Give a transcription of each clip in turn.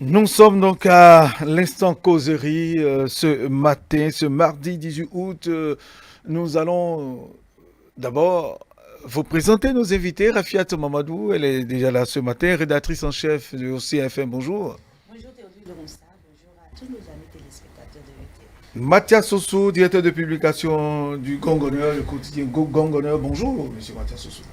Nous sommes donc à l'instant causerie ce matin, ce mardi 18 août. Nous allons d'abord vous présenter nos invités. Rafiat Mamadou, elle est déjà là ce matin, rédactrice en chef de OCFM. Bonjour. Bonjour Théodule Moussa, bonjour à tous nos amis téléspectateurs de VT. Mathias Sossou, directeur de publication du Gongoneur, le quotidien Gongoneur. Bonjour, monsieur Mathias Sossou.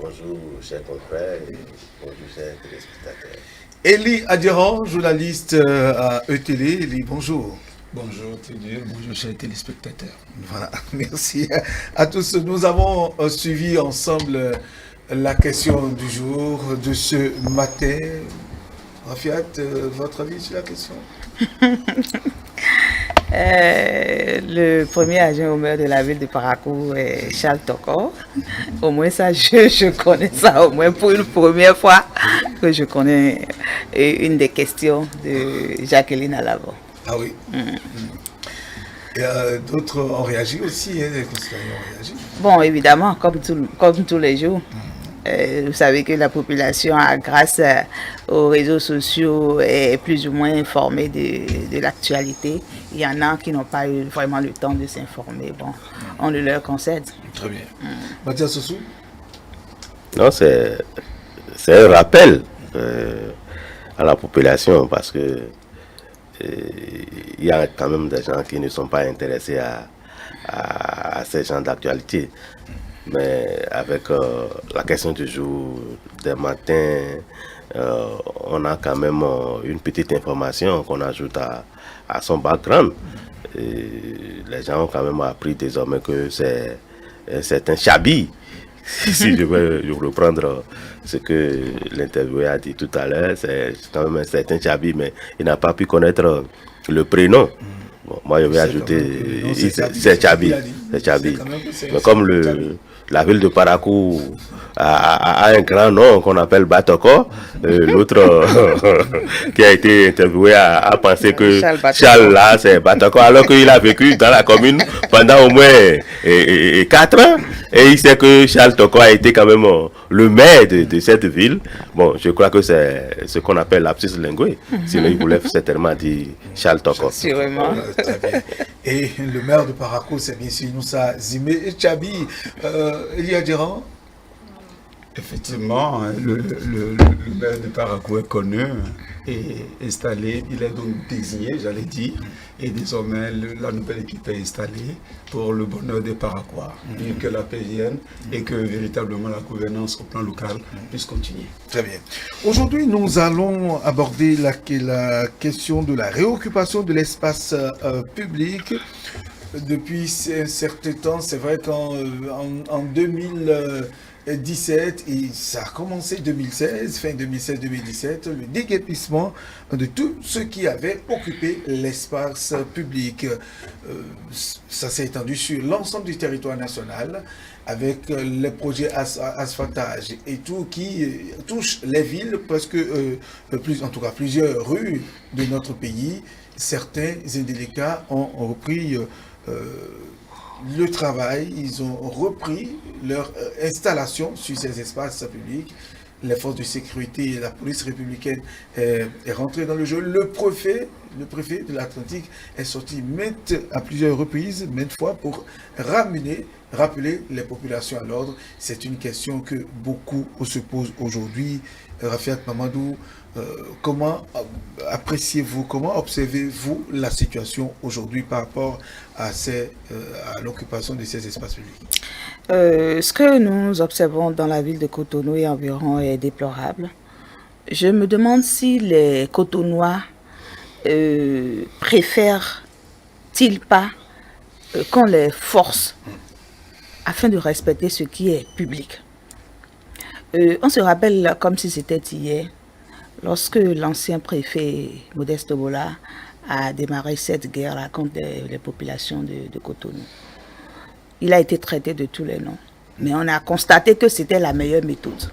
Bonjour, chers confrères, et bonjour, chers téléspectateurs. Elie Adjeran, journaliste à ETélé. Elie, bonjour. Bonjour Théodule, bonjour chers téléspectateurs. Voilà, merci à tous. Nous avons suivi ensemble la question du jour de ce matin. Rafiat, votre avis sur la question? Le premier adjoint au maire de la ville de Parakou est Charles Toko. Au moins ça, je connais ça, au moins pour une première fois que je connais une des questions de Jacqueline Alavo. Ah oui. Et d'autres ont réagi aussi, les concitoyens ont réagi. Bon, évidemment, comme tous les jours. Vous savez que la population, grâce aux réseaux sociaux, est plus ou moins informée de l'actualité. Il y en a qui n'ont pas eu vraiment le temps de s'informer. Bon, on le leur concède. Très bien. Mathias Sossou? Non, c'est un rappel à la population parce que il y a quand même des gens qui ne sont pas intéressés à ces genres d'actualité. Mais avec la question du jour, des matins, on a quand même une petite information qu'on ajoute à son background. Et les gens ont quand même appris désormais que c'est un chabi. Si je veux reprendre ce que l'interviewé a dit tout à l'heure, c'est quand même un certain chabi, mais il n'a pas pu connaître le prénom. Bon, moi, je vais ajouter, c'est Chabi. C'est Chabi. Mais comme la ville de Parakou a un grand nom qu'on appelle Batoko, l'autre qui a été interviewé a pensé que Charles là, c'est Batoko, alors qu'il a vécu dans la commune pendant au moins 4 ans. Et il sait que Charles Toko a été quand même le maire de cette ville. Bon, je crois que c'est ce qu'on appelle lapsus linguae. Sinon, il voulait certainement dire Charles Toko. Sûrement. Très bien. Et le maire de Parakou, c'est bien sûr Noussa Zimé Chabi. Elie Adjeran? Effectivement, le maire de Parakou est connu et installé, il est donc désigné, j'allais dire, et désormais la nouvelle équipe est installée pour le bonheur des Paracouas, et que la paix vienne et que véritablement la gouvernance au plan local puisse continuer. Très bien. Aujourd'hui, nous allons aborder la question de la réoccupation de l'espace public. Depuis un certain temps, c'est vrai qu'en 2017, et ça a commencé 2016, fin 2016-2017, le déguerpissement de tous ceux qui avaient occupé l'espace public. Ça s'est étendu sur l'ensemble du territoire national avec les projets asphaltage et tout qui touche les villes, presque en tout cas plusieurs rues de notre pays. Certains indélicats ont repris le travail, ils ont repris leur installation sur ces espaces publics. Les forces de sécurité et la police républicaine est rentrée dans le jeu. Le préfet de l'Atlantique est sorti à plusieurs reprises, maintes fois, pour rappeler les populations à l'ordre. C'est une question que beaucoup se posent aujourd'hui. Rafiat Mamadou, comment appréciez-vous, comment observez-vous la situation aujourd'hui par rapport à l'occupation de ces espaces publics? Ce que nous observons dans la ville de Cotonou et environ est déplorable. Je me demande si les Cotonnois préfèrent-ils pas qu'on les force afin de respecter ce qui est public. On se rappelle comme si c'était hier, lorsque l'ancien préfet Modeste Bola a démarré cette guerre contre les populations de Cotonou. Il a été traité de tous les noms, mais on a constaté que c'était la meilleure méthode.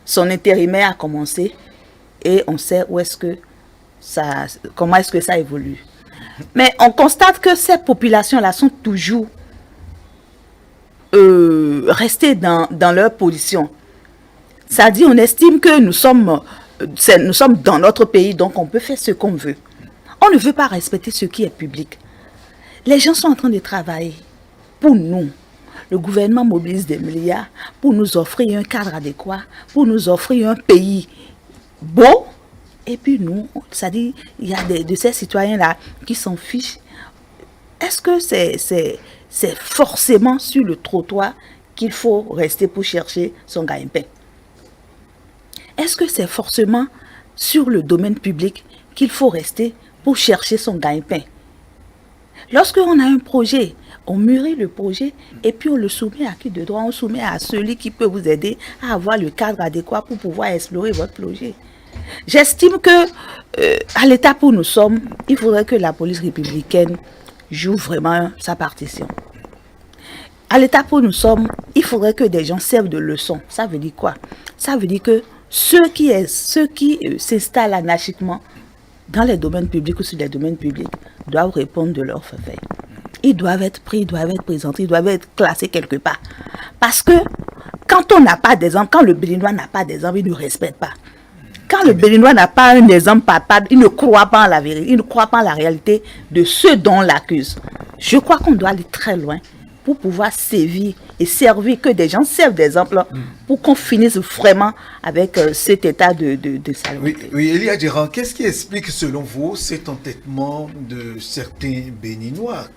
Son intérimaire a commencé et on sait comment est-ce que ça évolue. Mais on constate que ces populations-là sont toujours restées dans leur position. C'est-à-dire on estime que nous sommes nous sommes dans notre pays, donc on peut faire ce qu'on veut. On ne veut pas respecter ce qui est public. Les gens sont en train de travailler pour nous. Le gouvernement mobilise des milliards pour nous offrir un cadre adéquat, pour nous offrir un pays beau. Et puis nous, c'est-à-dire, il y a de ces citoyens-là qui s'en fichent. Est-ce que c'est forcément sur le trottoir qu'il faut rester pour chercher son gagne-pain? Est-ce que c'est forcément sur le domaine public qu'il faut rester pour chercher son gagne-pain? Lorsqu'on a un projet, on mûrit le projet et puis on le soumet à qui de droit? On soumet à celui qui peut vous aider à avoir le cadre adéquat pour pouvoir explorer votre projet. J'estime que à l'étape où nous sommes, il faudrait que la police républicaine joue vraiment sa partition. À l'étape où nous sommes, il faudrait que des gens servent de leçon. Ça veut dire quoi? Ça veut dire que ceux qui s'installent anarchiquement dans les domaines publics ou sur les domaines publics doivent répondre de leur fait. Ils doivent être pris, ils doivent être présentés, ils doivent être classés quelque part. Parce que quand on n'a pas d'exemple, quand le Béninois n'a pas d'exemple, il ne respecte pas. Quand le Béninois n'a pas un exemple palpable, il ne croit pas en la vérité, il ne croit pas en la réalité de ceux dont on l'accuse. Je crois qu'on doit aller très loin pour pouvoir sévir et servir, que des gens servent d'exemple pour qu'on finisse vraiment avec cet état de saleté. Oui, Elia Djeran, qu'est-ce qui explique selon vous cet entêtement de certains Béninois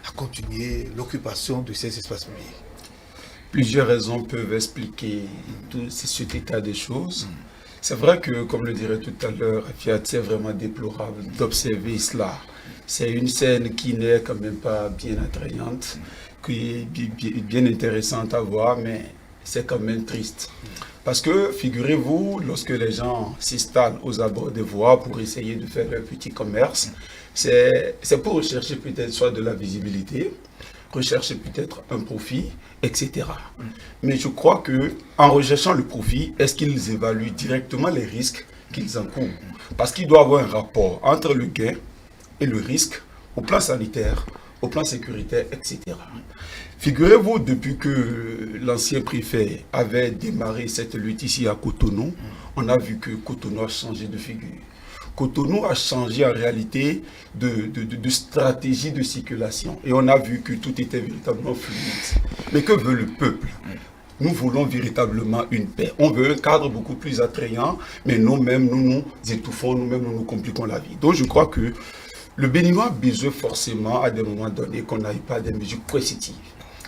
à continuer l'occupation de ces espaces publics? Plusieurs raisons peuvent expliquer cet état de choses. C'est vrai que, comme le dirait tout à l'heure, c'est vraiment déplorable d'observer cela. C'est une scène qui n'est quand même pas bien attrayante, qui est bien intéressante à voir, mais c'est quand même triste. Parce que, figurez-vous, lorsque les gens s'installent aux abords des voies pour essayer de faire leur petit commerce, c'est pour rechercher peut-être soit de la visibilité, rechercher peut-être un profit, etc. Mais je crois que en recherchant le profit, est-ce qu'ils évaluent directement les risques qu'ils encourent? Parce qu'il doit y avoir un rapport entre le gain et le risque au plan sanitaire, au plan sécuritaire, etc. Figurez-vous, depuis que l'ancien préfet avait démarré cette lutte ici à Cotonou, on a vu que Cotonou a changé de figure. Cotonou a changé en réalité de stratégie de circulation. Et on a vu que tout était véritablement fluide. Mais que veut le peuple? Nous voulons véritablement une paix. On veut un cadre beaucoup plus attrayant, mais nous-mêmes, nous nous étouffons, nous-mêmes, nous nous compliquons la vie. Donc je crois que le Béninois a besoin forcément, à des moments donnés, qu'on n'aille pas à des mesures coercitives.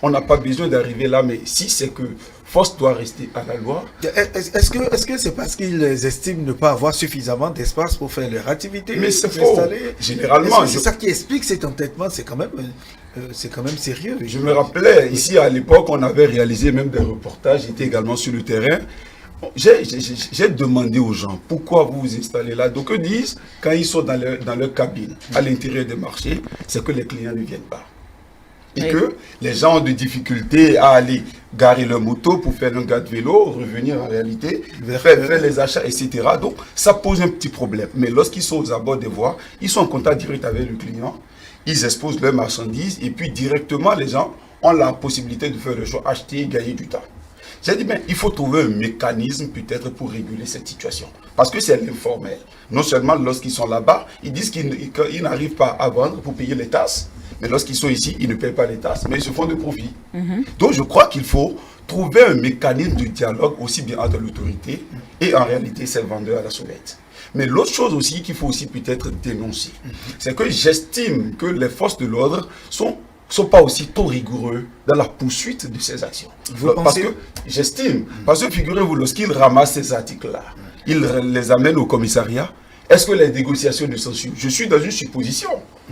On n'a pas besoin d'arriver là, mais si c'est que force doit rester à la loi. Est-ce que c'est parce qu'ils estiment ne pas avoir suffisamment d'espace pour faire leur activité? Mais c'est faux. Généralement, c'est ça qui explique cet entêtement. C'est quand même sérieux. Je me rappelais, ici à l'époque, on avait réalisé même des reportages, j'étais également sur le terrain. J'ai demandé aux gens pourquoi vous vous installez là. Donc ils disent, quand ils sont dans leur cabine, à l'intérieur des marchés, c'est que les clients ne viennent pas. Et que les gens ont des difficultés à aller garer leur moto pour faire un garde vélo, revenir en réalité, faire les achats, etc. Donc ça pose un petit problème. Mais lorsqu'ils sont aux abords des voies, ils sont en contact direct avec le client, ils exposent leurs marchandises et puis directement les gens ont la possibilité de faire le choix, acheter, gagner du temps. J'ai dit, mais il faut trouver un mécanisme peut-être pour réguler cette situation. Parce que c'est l'informel. Non seulement lorsqu'ils sont là-bas, ils disent qu'ils n'arrivent pas à vendre pour payer les tasses. Mais lorsqu'ils sont ici, ils ne payent pas les tasses, mais ils se font de profit. Donc je crois qu'il faut trouver un mécanisme de dialogue aussi bien entre l'autorité et en réalité ces vendeurs à la sauvette. Mais l'autre chose aussi qu'il faut aussi peut-être dénoncer, c'est que j'estime que les forces de l'ordre sont pas aussi trop rigoureux dans la poursuite de ces actions. Parce que j'estime, parce que figurez-vous, lorsqu'ils ramassent ces articles-là, ils les amènent au commissariat. Est-ce que les négociations de censure? Je suis dans une supposition.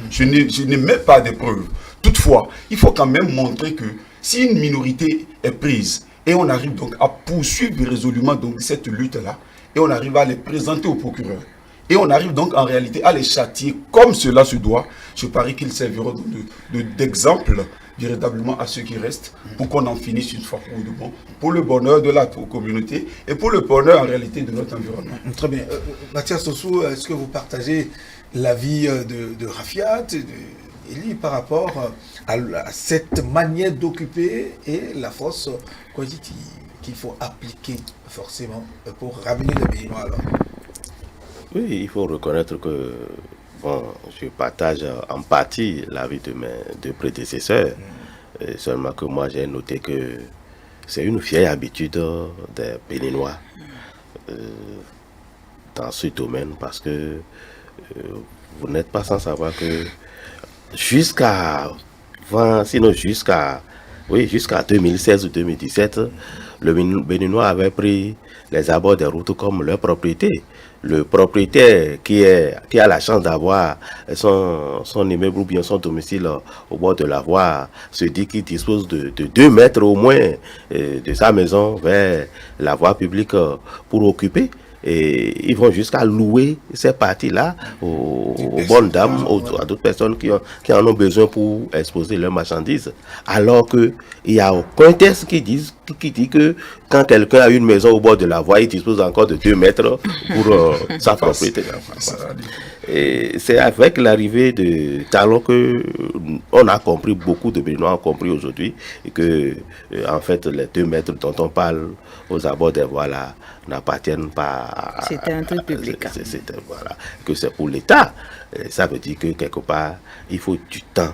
Je n'ai même pas de preuves. Toutefois, il faut quand même montrer que si une minorité est prise et on arrive donc à poursuivre résolument donc cette lutte-là et on arrive à les présenter au procureur et on arrive donc en réalité à les châtier comme cela se doit, je parie qu'ils serviront d'exemple véritablement à ceux qui restent pour qu'on en finisse une fois pour de bon, pour le bonheur de la communauté et pour le bonheur en réalité de notre environnement. Très bien. Mathias Sossou, est-ce que vous partagez l'avis de Rafiat, Eli, par rapport à cette manière d'occuper et la force coercitive? qu'il faut appliquer forcément pour ramener le Béninois alors? Oui, il faut reconnaître que bon, je partage en partie l'avis de mes deux prédécesseurs. Seulement que moi j'ai noté que c'est une vieille habitude des Béninois dans ce domaine, parce que vous n'êtes pas sans savoir que jusqu'à 2016 ou 2017, le Béninois avait pris les abords des routes comme leur propriété. Le propriétaire qui a la chance d'avoir son immeuble ou bien son domicile au bord de la voie se dit qu'il dispose de 2 mètres au moins de sa maison vers la voie publique pour occuper. Et ils vont jusqu'à louer ces parties-là aux bonnes dames, à d'autres personnes qui en ont besoin pour exposer leurs marchandises. Alors qu'il n'y a aucun texte qui dit que quand quelqu'un a une maison au bord de la voie, il dispose encore de 2 mètres pour sa propriété. Et c'est avec l'arrivée de Talon que on a compris, beaucoup de Béninois ont compris aujourd'hui, que en fait les 2 mètres dont on parle aux abords des voies là n'appartiennent pas à... C'était un truc public. Voilà, que c'est pour l'État. Ça veut dire que quelque part, il faut du temps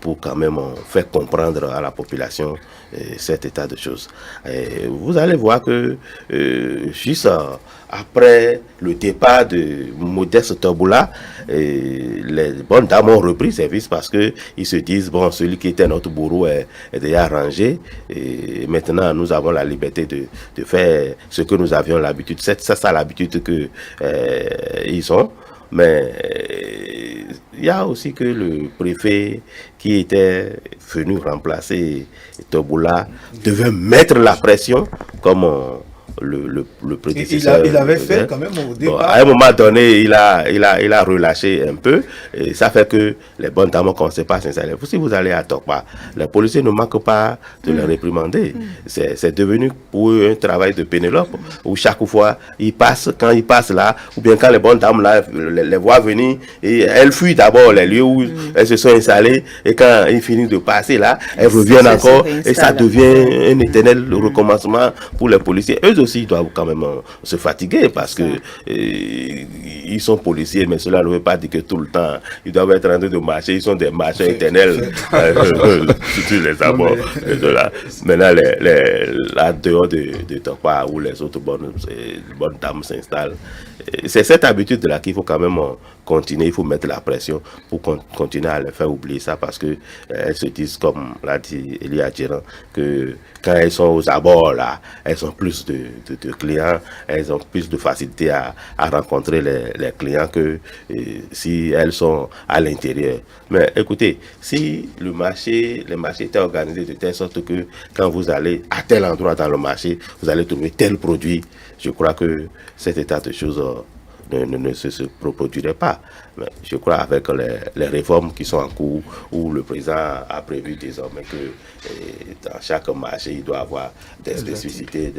pour quand même faire comprendre à la population cet état de choses. Et vous allez voir que juste après le départ de Modeste Toboula, les bonnes dames ont repris service parce que ils se disent, bon, celui qui était notre bourreau est déjà rangé, et maintenant nous avons la liberté de faire ce que nous avions l'habitude. C'est ça l'habitude que ils ont. Mais il y a aussi que le préfet qui était venu remplacer Toboula devait mettre la pression comme le prédécesseur. Il avait fait quand même au départ. Bon, à un moment donné, il a relâché un peu. Et ça fait que les bonnes dames ne commencent pas à s'installer. Si vous allez à Tokpa, les policiers ne manquent pas de les réprimander. C'est devenu pour eux un travail de Pénélope, où chaque fois, quand ils passent là, ou bien quand les bonnes dames là, les voient venir, et elles fuient d'abord les lieux où elles se sont installées, et quand ils finissent de passer là, elles reviennent encore, et ça devient un éternel recommencement pour les policiers. Eux aussi, ils doivent quand même se fatiguer parce que ils sont policiers, mais cela ne veut pas dire que tout le temps ils doivent être en train de marcher. Ils sont des marcheurs éternels sur les abords de là. Maintenant, là dehors de Tokpa, où les autres bonnes dames s'installent, c'est cette habitude là qu'il faut quand même continuer. Il faut mettre la pression pour continuer à les faire oublier ça, parce que elles se disent, comme l'a dit Elia Djiran, que quand elles sont aux abords là, elles ont plus de clients, elles ont plus de facilité à rencontrer les clients que si elles sont à l'intérieur. Mais écoutez, si les marchés étaient organisés de telle sorte que quand vous allez à tel endroit dans le marché, vous allez trouver tel produit, je crois que cet état de choses ne se reproduirait pas. Mais je crois avec les réformes qui sont en cours, où le président a prévu désormais que dans chaque marché, il doit avoir des spécificités.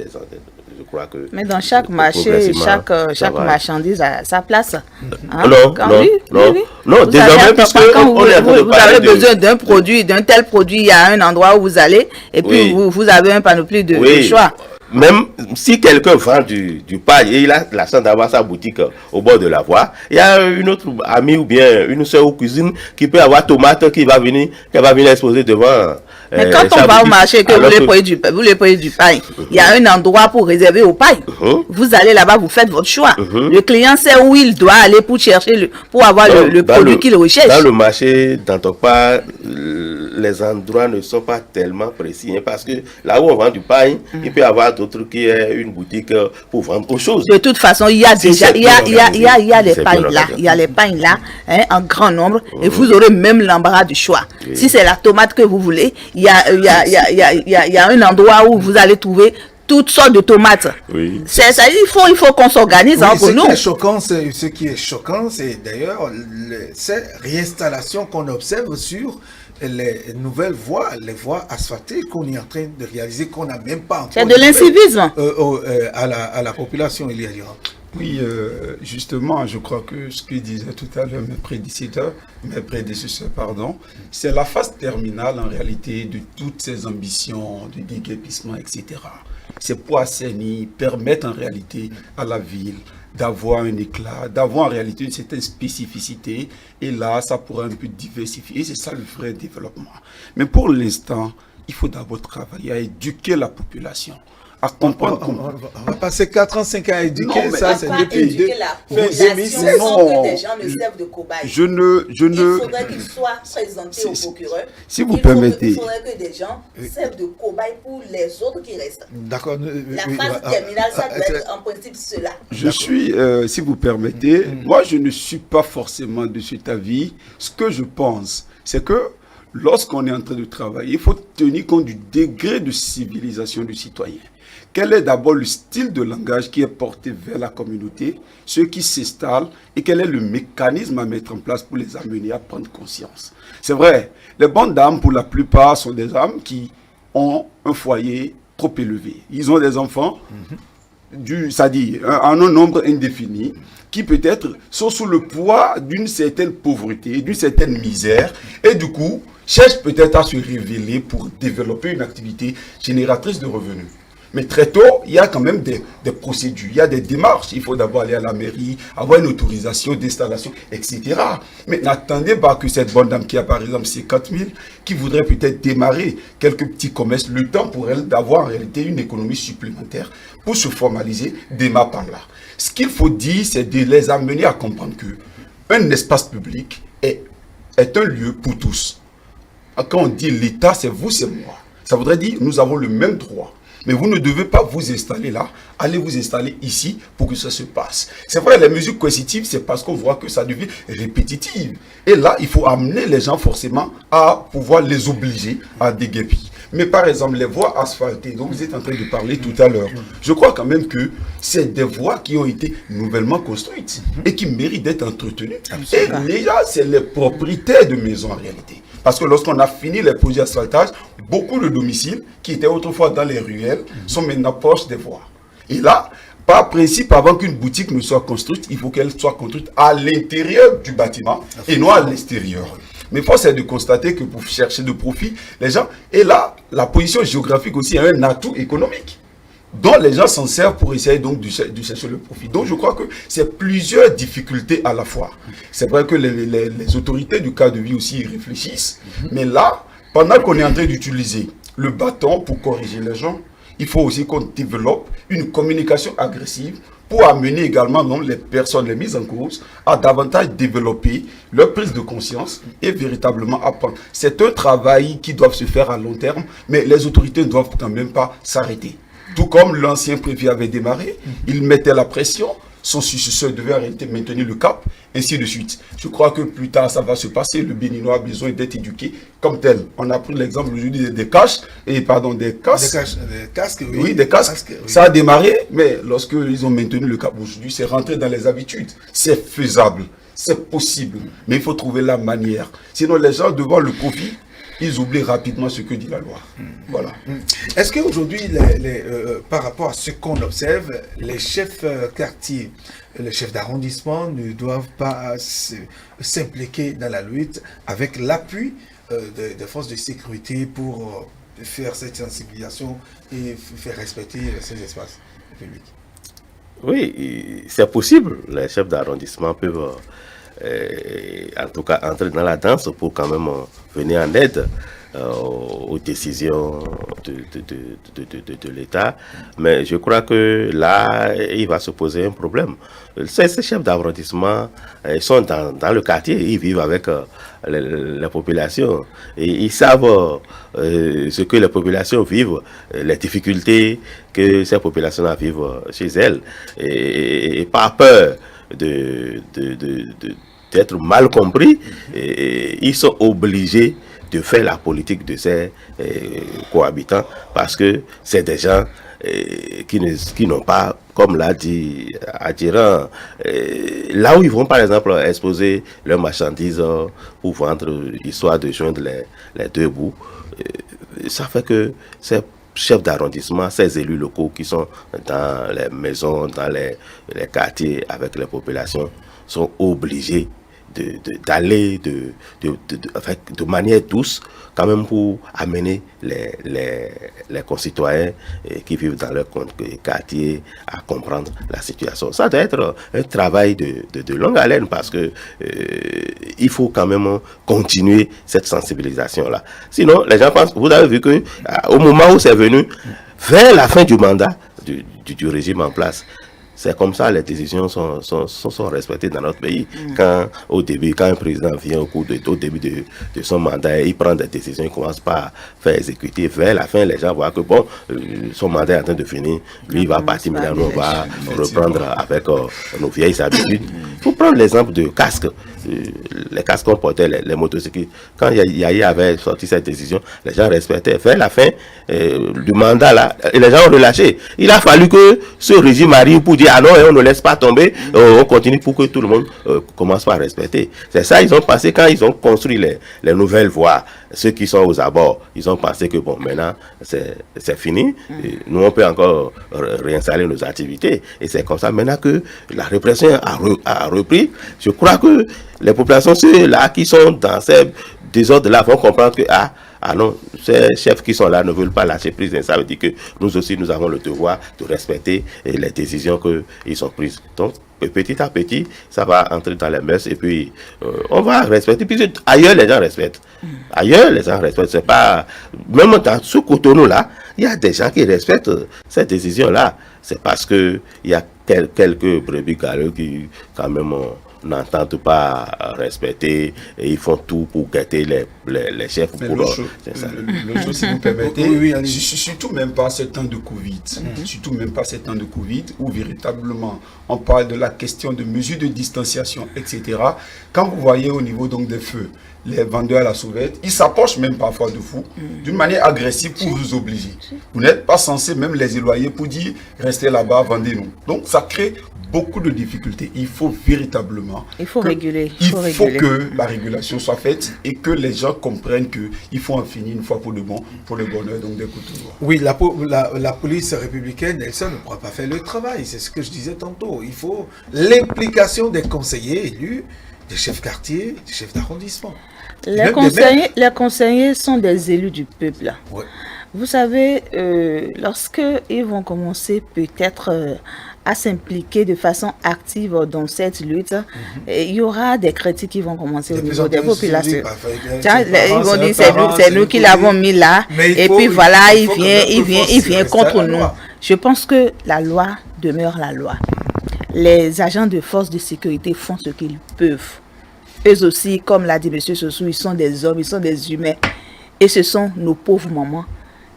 Je crois que mais dans chaque marché, chaque marchandise a sa place. Hein? Non, désormais, puisque vous avez besoin d'un produit, d'un tel produit, il y a un endroit où vous allez, et puis vous avez un panoplie de choix. Même si quelqu'un vend du pain et il a la chance d'avoir sa boutique au bord de la voie, il y a une autre amie ou bien une soeur ou cousine qui peut avoir tomate qui va venir exposer devant. Mais quand on va au marché et que vous voulez payer du pain, il y a un endroit pour réserver au pain. Vous allez là-bas, vous faites votre choix. Le client sait où il doit aller pour chercher, pour avoir le produit qu'il recherche. Dans le marché, dans Tokpa, les endroits ne sont pas tellement précis, hein, parce que là où on vend du pain, il peut y avoir d'autres qui est une boutique pour vendre autre chose. De toute façon, il y a déjà, il y a les pains là, il y a les pains là, hein, en grand nombre, et vous aurez même l'embarras du choix. Si c'est la tomate que vous voulez, il y a un endroit où vous allez trouver toutes sortes de tomates. C'est ça, il faut qu'on s'organise pour nous. Ce qui est choquant, c'est d'ailleurs ces réinstallations qu'on observe sur les nouvelles voies, les voies asphaltées qu'on est en train de réaliser, qu'on n'a même pas encore. C'est de l'incivisme à la population, il y a durant. Oui, justement, je crois que ce que disaient tout à l'heure mes prédécesseurs, c'est la phase terminale en réalité de toutes ces ambitions de déguerpissement, etc. c'est pour assainir, permettre en réalité à la ville d'avoir un éclat, d'avoir en réalité une certaine spécificité. Et là, ça pourra un peu diversifier. Et c'est ça le vrai développement. Mais pour l'instant, il faut d'abord travailler à éduquer la population, à comprendre comment. On va passer 4 ans, 5 ans à éduquer, Non, mais ça c'est pas depuis éduquer la population 2016. sans Non. que des gens ne servent de cobayes. Je ne... Il faudrait qu'il soit présenté au procureur. Si vous Il permettez. faudrait que des gens servent de cobayes pour les autres qui restent. D'accord. La phase terminale, ça doit être en principe cela. Je suis, si vous permettez, moi je ne suis pas forcément de cet avis. Ce que je pense, c'est que lorsqu'on est en train de travailler, il faut tenir compte du degré de civilisation du citoyen. Quel est d'abord le style de langage qui est porté vers la communauté, ceux qui s'installent, et quel est le mécanisme à mettre en place pour les amener à prendre conscience. C'est vrai, les bonnes dames, pour la plupart, sont des âmes qui ont un foyer trop élevé. Ils ont des enfants, c'est-à-dire en un nombre indéfini, qui peut-être sont sous le poids d'une certaine pauvreté, d'une certaine misère, et du coup, cherchent peut-être à se révéler pour développer une activité génératrice de revenus. Mais très tôt, il y a quand même des procédures, il y a des démarches. Il faut d'abord aller à la mairie, avoir une autorisation d'installation, etc. Mais n'attendez pas que cette bonne dame qui a par exemple ses 4 000, qui voudrait peut-être démarrer quelques petits commerces, le temps pour elle d'avoir en réalité une économie supplémentaire pour se formaliser, démarre par là. Ce qu'il faut dire, c'est de les amener à comprendre que un espace public est un lieu pour tous. Quand on dit l'État, c'est vous, c'est moi. Ça voudrait dire nous avons le même droit. Mais vous ne devez pas vous installer là, allez vous installer ici pour que ça se passe. C'est vrai, les mesures coercitives, c'est parce qu'on voit que ça devient répétitif. Et là, il faut amener les gens forcément à pouvoir les obliger à déguerpir. Mais par exemple, les voies asphaltées dont vous êtes en train de parler tout à l'heure, je crois quand même que c'est des voies qui ont été nouvellement construites et qui méritent d'être entretenues. Et déjà, c'est les propriétaires de maisons en réalité. Parce que lorsqu'on a fini les projets d'asphaltage, beaucoup de domiciles qui étaient autrefois dans les ruelles sont maintenant proches des voies. Et là, par principe, avant qu'une boutique ne soit construite, il faut qu'elle soit construite à l'intérieur du bâtiment et non à l'extérieur. Mais force est de constater que pour chercher de profit, les gens, et là, la position géographique aussi est un atout économique, dont les gens s'en servent pour essayer donc de chercher le profit. Donc je crois que c'est plusieurs difficultés à la fois. C'est vrai que les autorités du cadre de vie aussi y réfléchissent, mais là, pendant qu'on est en train d'utiliser le bâton pour corriger les gens, il faut aussi qu'on développe une communication agressive pour amener également donc, les personnes, les mises en cause, à davantage développer leur prise de conscience et véritablement apprendre. C'est un travail qui doit se faire à long terme, mais les autorités ne doivent quand même pas s'arrêter. Tout comme l'ancien préfet avait démarré, il mettait la pression, son successeur devait en réalité maintenir le cap, ainsi de suite. Je crois que plus tard, ça va se passer. Le Béninois a besoin d'être éduqué comme tel. On a pris l'exemple aujourd'hui des casques, des casques. Des casques, oui. Oui, des casques. Oui. Ça a démarré, mais lorsque ils ont maintenu le cap aujourd'hui, c'est rentré dans les habitudes. C'est faisable, c'est possible, mais il faut trouver la manière. Sinon, les gens, devant le profit, ils oublient rapidement ce que dit la loi. Voilà. Est-ce qu'aujourd'hui, par rapport à ce qu'on observe, les chefs quartiers, les chefs d'arrondissement ne doivent pas s'impliquer dans la lutte avec l'appui des forces de sécurité pour faire cette sensibilisation et faire respecter ces espaces publics? Oui, c'est possible. Les chefs d'arrondissement peuvent en tout cas entrer dans la danse pour quand même venir en aide aux décisions de l'État. Mais je crois que là, il va se poser un problème. Ces chefs d'arrondissement sont dans le quartier, ils vivent avec les populations. Et ils savent ce que les populations vivent, les difficultés que ces populations vivent chez elles. Et par peur d'être mal compris, ils sont obligés de faire la politique de ces cohabitants parce que c'est des gens qui n'ont pas, comme l'a dit Adjiran, là où ils vont par exemple exposer leurs marchandises pour vendre, histoire de joindre les deux bouts, ça fait que ces chefs d'arrondissement, ces élus locaux qui sont dans les maisons, dans les quartiers avec les populations, sont obligés d'aller de manière douce, quand même pour amener les concitoyens qui vivent dans leur quartier à comprendre la situation. Ça doit être un travail de longue haleine parce que il faut quand même continuer cette sensibilisation-là. Sinon, les gens pensent, vous avez vu que au moment où c'est venu, vers la fin du mandat du régime en place, c'est comme ça les décisions sont respectées dans notre pays. Quand un président vient au début de son mandat, il prend des décisions, il commence pas à faire exécuter. Vers la fin, les gens voient que bon, son mandat est en train de finir, lui il va partir, maintenant nous on va reprendre avec nos vieilles habitudes. Il faut prendre l'exemple de casques. Les casques qu'on portait, les motocyclistes. Quand Yaya avait sorti cette décision, les gens respectaient. Vers la fin du mandat, là, les gens ont relâché. Il a fallu que ce régime arrive pour dire ah non, on ne laisse pas tomber, on continue pour que tout le monde commence par respecter. C'est ça, ils ont pensé quand ils ont construit les nouvelles voies, ceux qui sont aux abords, ils ont pensé que bon, maintenant, c'est fini. Et nous, on peut encore réinstaller nos activités. Et c'est comme ça maintenant que la répression a repris. Je crois que les populations, ceux-là qui sont dans ces désordres-là, vont comprendre que ah non, ces chefs qui sont là ne veulent pas lâcher prise. Ça veut dire que nous aussi, nous avons le devoir de respecter les décisions qu'ils ont prises. Donc, petit à petit, ça va entrer dans les mœurs et puis on va respecter. Puis ailleurs, les gens respectent. Ailleurs, les gens respectent. C'est pas... Même dans ce Cotonou-là, il y a des gens qui respectent cette décision-là. C'est parce qu'il y a quelques brebis galeux qui, quand même... n'entendent pas respecter et ils font tout pour guetter les chefs. Mais pour le chose, si vous permettez, surtout même pas ces temps de Covid, surtout même pas ces temps de Covid où véritablement on parle de la question de mesures de distanciation, etc. Quand vous voyez au niveau donc des feux, les vendeurs à la sauvette, ils s'approchent même parfois de vous d'une manière agressive pour vous obliger. Vous n'êtes pas censé même les éloigner pour dire restez là-bas, vendez-nous. Donc ça crée beaucoup de difficultés. Il faut véritablement... Il faut réguler. Il faut que la régulation soit faite et que les gens comprennent qu'il faut en finir une fois pour le bon, pour le bonheur donc des Cotonou. Oui, la police républicaine, elle seule ne pourra pas faire le travail. C'est ce que je disais tantôt. Il faut l'implication des conseillers élus, des chefs quartiers, des chefs d'arrondissement. Les conseillers sont des élus du peuple. Ouais. Vous savez, lorsqu'ils vont commencer peut-être à s'impliquer de façon active dans cette lutte, il y aura des critiques qui vont commencer au niveau des populations. Ils vont dire c'est nous qui l'avons mis là, et puis voilà, il vient contre nous. Je pense que la loi demeure la loi. Les agents de force de sécurité font ce qu'ils peuvent. Eux aussi, comme l'a dit M. Sossou, ils sont des hommes, ils sont des humains. Et ce sont nos pauvres mamans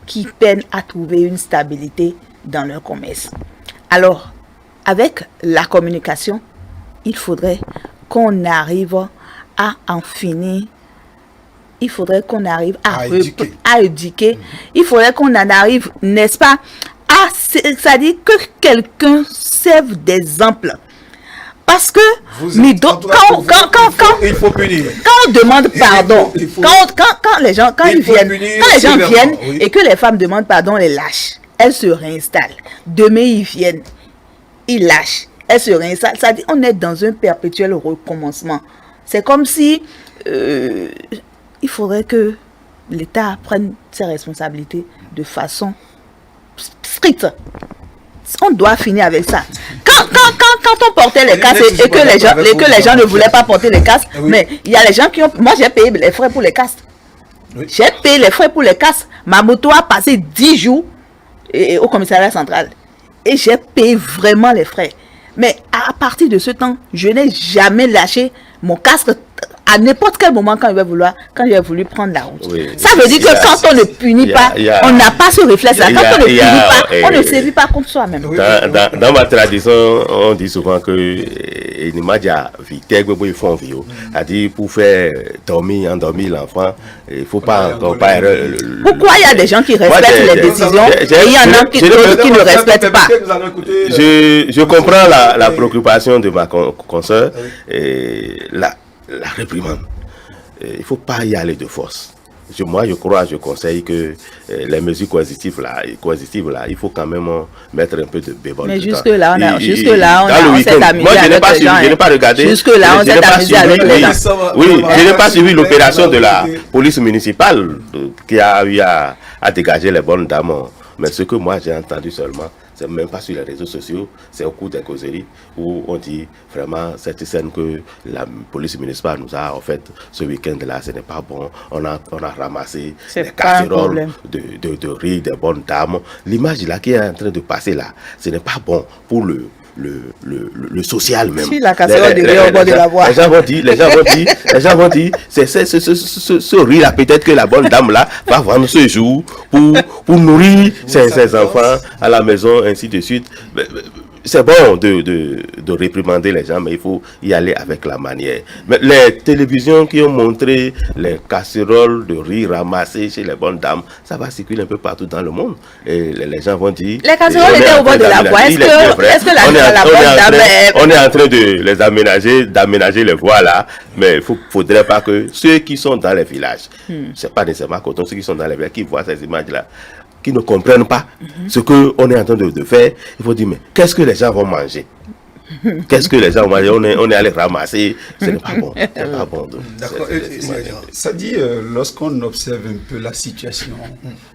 qui peinent à trouver une stabilité dans leur commerce. Alors, avec la communication, il faudrait qu'on arrive à en finir. Il faudrait qu'on arrive à éduquer. Il faudrait qu'on en arrive, n'est-ce pas, c'est-à-dire que quelqu'un serve d'exemple. Parce que il faut punir. Quand on demande pardon, quand les gens viennent et que les femmes demandent pardon, on les lâche. Elles se réinstallent. Demain, ils viennent. Ils lâchent. Elles se réinstallent. Ça dit, on est dans un perpétuel recommencement. C'est comme si il faudrait que l'État prenne ses responsabilités de façon stricte. On doit finir avec ça. Quand on portait les casques et que les gens ne voulaient pas porter les casques, mais il y a les gens qui ont... Moi, j'ai payé les frais pour les casques. Oui. J'ai payé les frais pour les casques. Ma moto a passé 10 jours au commissariat central. Et j'ai payé vraiment les frais. Mais à partir de ce temps, je n'ai jamais lâché mon casque à n'importe quel moment quand j'ai voulu prendre la route. Oui, ça veut dire que quand on ne punit pas, on n'a pas ce réflexe-là. Quand on ne punit pas, on ne sévit pas contre soi-même. Dans ma tradition, on dit souvent que c'est-à-dire pour faire endormir l'enfant, il ne faut pas encore pas... Pourquoi il y a des gens qui respectent les décisions et il y en a qui ne respectent pas? Je comprends la préoccupation de ma consoeur et la réprimande. Il ne faut pas y aller de force. Moi, je conseille que les mesures coercitives là, il faut quand même mettre un peu de bémol. Mais dedans. jusque-là, on s'est amusé moi, je n'ai avec pas les suivi, gens. je n'ai pas regardé. Jusque-là, on je n'ai s'est pas amusé suivi, avec les gens. Oui, je n'ai pas suivi suivi l'opération de la police municipale qui a eu à dégager les bonnes dames. Mais ce que moi j'ai entendu seulement, c'est même pas sur les réseaux sociaux, c'est au cours des causeries où on dit vraiment cette scène que la police municipale nous a offerte ce week-end-là, ce n'est pas bon. On a ramassé C'est des pas un casseroles problème. de riz, des bonnes dames. L'image là qui est en train de passer là, ce n'est pas bon pour le social même. Si la casserole de riz au bord de la voie. Les gens vont dire, c'est ce riz là, peut-être que la bonne dame là va vendre ce jour pour nourrir ses enfants à la maison, ainsi de suite. C'est bon de réprimander les gens, mais il faut y aller avec la manière. Mais les télévisions qui ont montré les casseroles de riz ramassées chez les bonnes dames, ça va circuler un peu partout dans le monde. Et les gens vont dire... Les casseroles étaient au bord de la voie. Est-ce que la bonne dame... On est en train de les d'aménager les voies là, mais il faudrait pas que ceux qui sont dans les villages, c'est pas nécessairement Coton, ceux qui sont dans les villages, qui voient ces images là, qui ne comprennent pas ce qu'on est en train de faire, il faut dire, mais qu'est-ce que les gens vont manger? Qu'est-ce que les gens vont manger? On est allé ramasser, ce n'est pas bon. C'est pas bon. D'accord. Ça dit, lorsqu'on observe un peu la situation,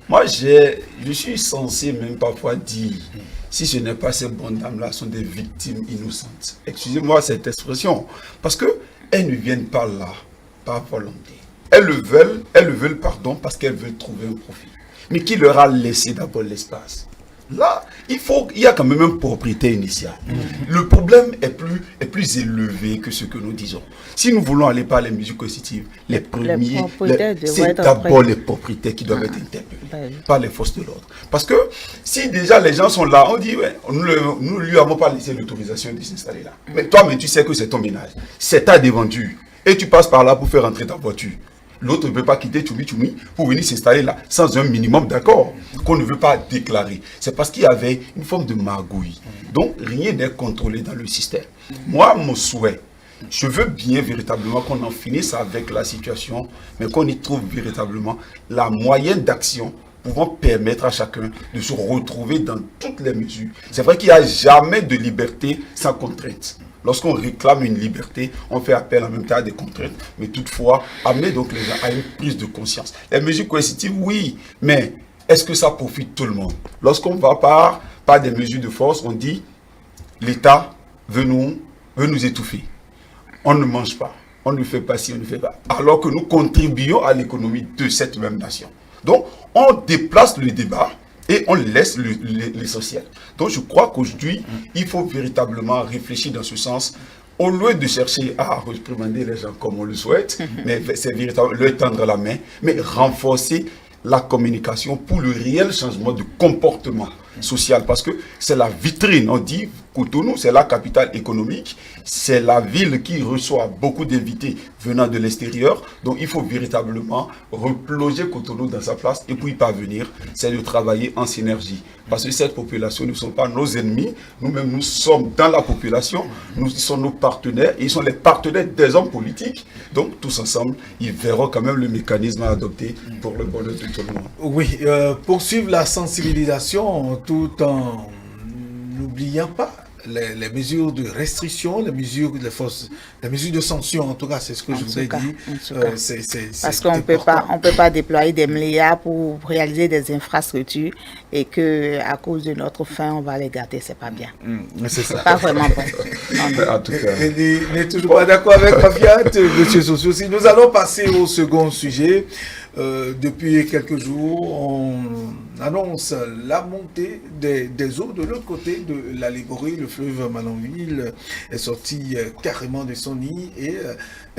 moi je suis censé même parfois dire, si ce n'est pas ces bonnes dames-là, sont des victimes innocentes. Excusez-moi cette expression, parce qu'elles ne viennent pas là par volonté. Elles le veulent, parce qu'elles veulent trouver un profit. Mais qui leur a laissé d'abord l'espace? Là, il y a quand même une propriété initiale. Le problème est plus élevé que ce que nous disons. Si nous voulons aller par les mesures coercitives, c'est d'abord les propriétaires qui doivent être interpellés par les forces de l'ordre. Parce que si déjà les gens sont là, on dit, ouais, nous ne lui avons pas laissé l'autorisation de s'installer là. Mais toi, tu sais que c'est ton ménage. C'est ta déventure. Et tu passes par là pour faire entrer ta voiture. L'autre ne peut pas quitter Tchoumi pour venir s'installer là sans un minimum d'accord qu'on ne veut pas déclarer. C'est parce qu'il y avait une forme de magouille. Donc rien n'est contrôlé dans le système. Moi, mon souhait, je veux bien véritablement qu'on en finisse avec la situation, mais qu'on y trouve véritablement la moyenne d'action pouvant permettre à chacun de se retrouver dans toutes les mesures. C'est vrai qu'il n'y a jamais de liberté sans contrainte. Lorsqu'on réclame une liberté, on fait appel en même temps à des contraintes, mais toutefois, amener donc les gens à une prise de conscience. Les mesures coercitives, oui, mais est-ce que ça profite tout le monde? Lorsqu'on va par des mesures de force, on dit l'État veut nous étouffer. On ne mange pas, on ne fait pas ci, on ne fait pas. Alors que nous contribuons à l'économie de cette même nation. Donc, on déplace le débat et on laisse l'essentiel. Donc je crois qu'aujourd'hui, il faut véritablement réfléchir dans ce sens, au lieu de chercher à réprimander les gens comme on le souhaite, mais c'est véritablement leur tendre la main, mais renforcer la communication pour le réel changement de comportement social, parce que c'est la vitrine, on dit Cotonou, c'est la capitale économique, c'est la ville qui reçoit beaucoup d'invités venant de l'extérieur, donc il faut véritablement replonger Cotonou dans sa place, et pour y parvenir, c'est de travailler en synergie, parce que cette population ne sont pas nos ennemis, nous-mêmes nous sommes dans la population, nous sommes nos partenaires, et ils sont les partenaires des hommes politiques, donc tous ensemble, ils verront quand même le mécanisme à adopter pour le bonheur de tout le monde. Oui, poursuivre la sensibilisation tout en n'oubliant pas les mesures de restriction, les mesures de sanction, en tout cas, c'est ce que je vous ai dit. Parce qu'on ne peut pas déployer des milliards pour réaliser des infrastructures et que à cause de notre faim, on va les garder, c'est pas bien. C'est ça. Pas vraiment bon. En tout cas. Il n'est toujours pas d'accord avec Pafiat, monsieur Sosiosi. Nous allons passer au second sujet. Depuis quelques jours, on annonce la montée des eaux de l'autre côté de la Ligurie. Le fleuve Malanville est sorti carrément de son nid et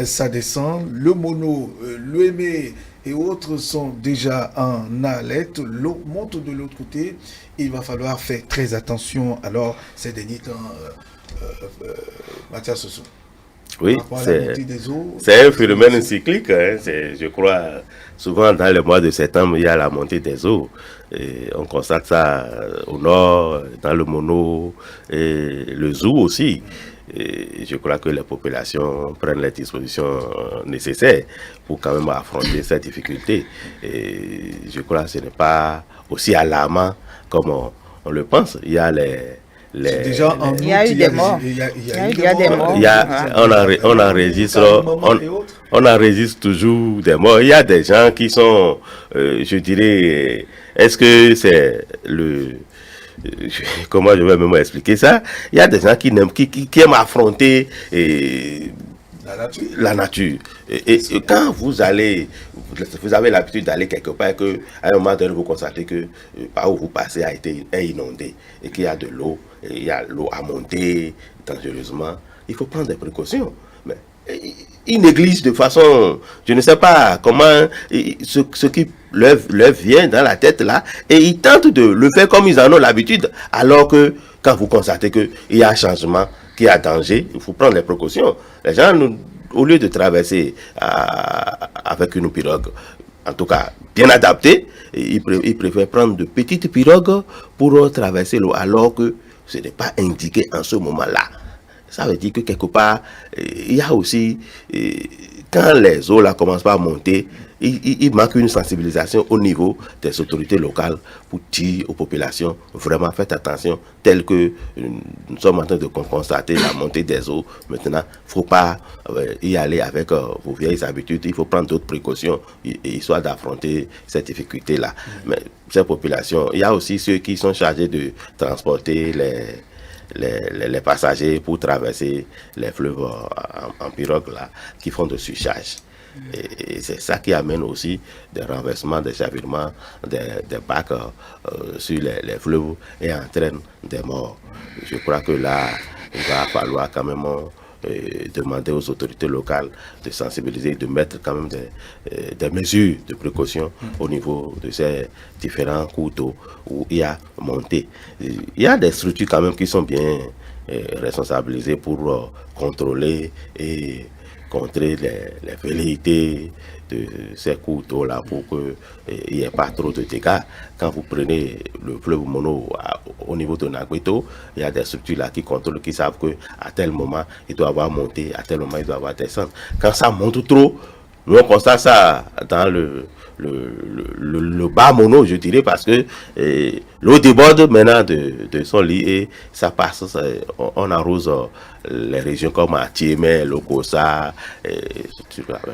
ça descend. Le Mono, l'Ouémé et autres sont déjà en alerte. L'eau monte de l'autre côté. Il va falloir faire très attention. Alors, ces derniers temps, Mathias Soso. Oui, c'est un phénomène cyclique. Hein. Je crois, souvent dans le mois de septembre, il y a la montée des eaux. Et on constate ça au nord, dans le Mono, et le Zou aussi. Et je crois que les populations prennent les dispositions nécessaires pour quand même affronter cette difficulté. Et je crois que ce n'est pas aussi alarmant comme on le pense. Il y a déjà en il y a eu des morts. Il y a des morts. On enregistre toujours des morts. Il y a des gens qui sont, je dirais, est-ce que c'est comment je vais même expliquer ça? Il y a des gens qui aiment affronter la nature. Et quand vous avez l'habitude d'aller quelque part, que à un moment donné vous constatez que par où vous passez a été inondé et qu'il y a de l'eau, et il y a l'eau à monter dangereusement, il faut prendre des précautions. Mais ils négligent de façon, je ne sais pas comment, ce qui leur vient dans la tête là, et ils tentent de le faire comme ils en ont l'habitude, alors que quand vous constatez qu'il y a un changement, qu'il y a danger, il faut prendre les précautions. Les gens, au lieu de traverser avec une pirogue, en tout cas bien adaptée, ils préfèrent prendre de petites pirogues pour traverser l'eau, alors que ce n'est pas indiqué en ce moment-là. Ça veut dire que quelque part, il y a aussi, quand les eaux là commencent à monter, il manque une sensibilisation au niveau des autorités locales pour dire aux populations, vraiment faites attention, tel que nous sommes en train de constater la montée des eaux. Maintenant, il ne faut pas y aller avec vos vieilles habitudes, il faut prendre d'autres précautions, histoire d'affronter cette difficulté-là. Mais ces populations, il y a aussi ceux qui sont chargés de transporter les passagers pour traverser les fleuves en pirogue là, qui font de surcharge. Et c'est ça qui amène aussi des renversements, des chavirements, des bacs sur les fleuves et entraîne des morts. Je crois que là, il va falloir quand même demander aux autorités locales de sensibiliser, de mettre quand même des mesures de précaution au niveau de ces différents cours d'eau où il y a monté. Il y a des structures quand même qui sont bien responsabilisées pour contrôler et contrer les velléités de ces cours d'eau là pour qu'il n'y ait pas trop de dégâts. Quand vous prenez le fleuve Mono au niveau de Nagbeto, il y a des structures là qui contrôlent, qui savent qu'à tel moment il doit avoir monté, à tel moment il doit avoir descendu. Quand ça monte trop, nous on constate ça dans le bas Mono, je dirais, parce que l'eau déborde maintenant de son lit et ça passe, on arrose les régions comme Atiémé, Lokosa.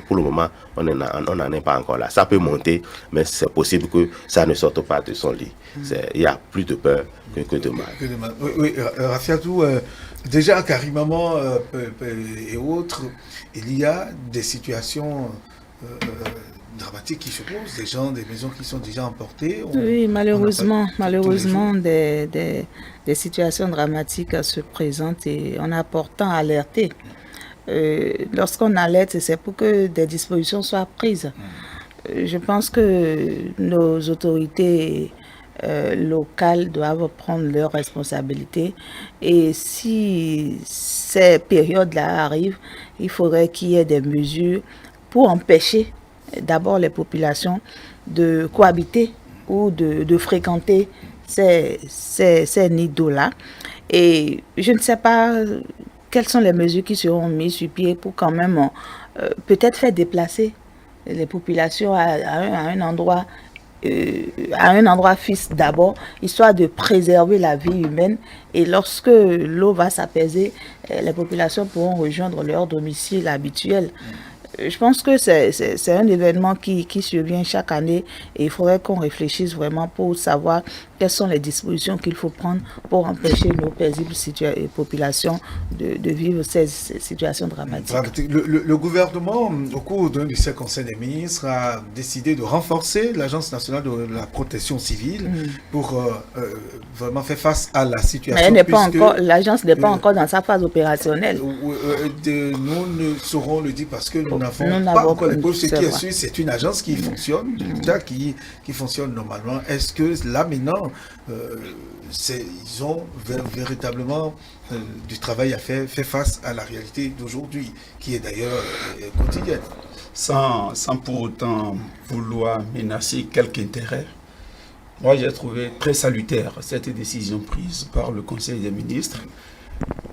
Pour le moment, on n'en est pas encore là. Ça peut monter, mais c'est possible que ça ne sorte pas de son lit. Il y a plus de peur que de mal. Oui, Rafiatou, déjà Karimamo et autres, il y a des situations dramatiques qui se posent, des maisons qui sont déjà emportées. Oui, malheureusement, des situations dramatiques se présentent et on a pourtant alerté. Lorsqu'on alerte, c'est pour que des dispositions soient prises. Je pense que nos autorités locales doivent prendre leurs responsabilités et si ces périodes-là arrivent, il faudrait qu'il y ait des mesures pour empêcher d'abord les populations de cohabiter ou de fréquenter ces nids d'eau-là. Et je ne sais pas quelles sont les mesures qui seront mises sur pied pour quand même peut-être faire déplacer les populations à un endroit fixe d'abord, histoire de préserver la vie humaine. Et lorsque l'eau va s'apaiser, les populations pourront rejoindre leur domicile habituel. Je pense que c'est un événement qui survient chaque année et il faudrait qu'on réfléchisse vraiment pour savoir quelles sont les dispositions qu'il faut prendre pour empêcher nos paisibles populations de vivre ces situations dramatiques. Le gouvernement, au cours d'un de ses conseils des ministres, a décidé de renforcer l'Agence nationale de la protection civile pour vraiment faire face à la situation. Mais l'agence n'est pas encore dans sa phase opérationnelle. Nous ne saurons le dire parce que nous n'avons pas encore les preuves. Ce qui est sûr, c'est une agence qui fonctionne, qui fonctionne normalement. Est-ce que là maintenant, ils ont véritablement du travail à faire face à la réalité d'aujourd'hui, qui est d'ailleurs quotidienne? Sans pour autant vouloir menacer quelque intérêt, moi j'ai trouvé très salutaire cette décision prise par le Conseil des ministres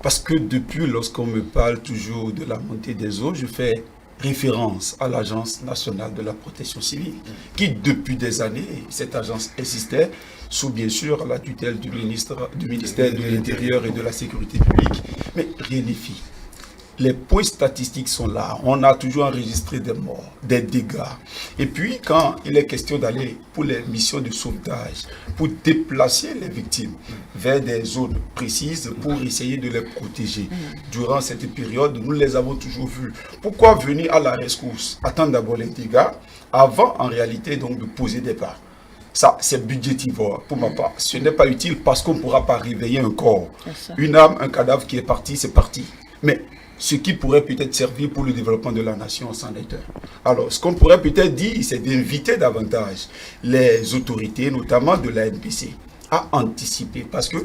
Parce que depuis, lorsqu'on me parle toujours de la montée des eaux, je fais référence à l'Agence nationale de la protection civile, qui depuis des années, cette agence existait sous bien sûr la tutelle du ministère de l'Intérieur et de la Sécurité publique, mais rien n'y fit. Les points statistiques sont là, on a toujours enregistré des morts, des dégâts. Et puis quand il est question d'aller pour les missions de sauvetage, pour déplacer les victimes vers des zones précises pour essayer de les protéger. Durant cette période, nous les avons toujours vus. Pourquoi venir à la rescousse? Attendre d'abord les dégâts avant en réalité donc de poser des pas. Ça, c'est budgétivore pour ma part. Ce n'est pas utile parce qu'on ne pourra pas réveiller un corps. Une âme, un cadavre qui est parti, c'est parti. Mais ce qui pourrait peut-être servir pour le développement de la nation s'en est un. Alors, ce qu'on pourrait peut-être dire, c'est d'inviter davantage les autorités, notamment de la NPC, à anticiper. Parce que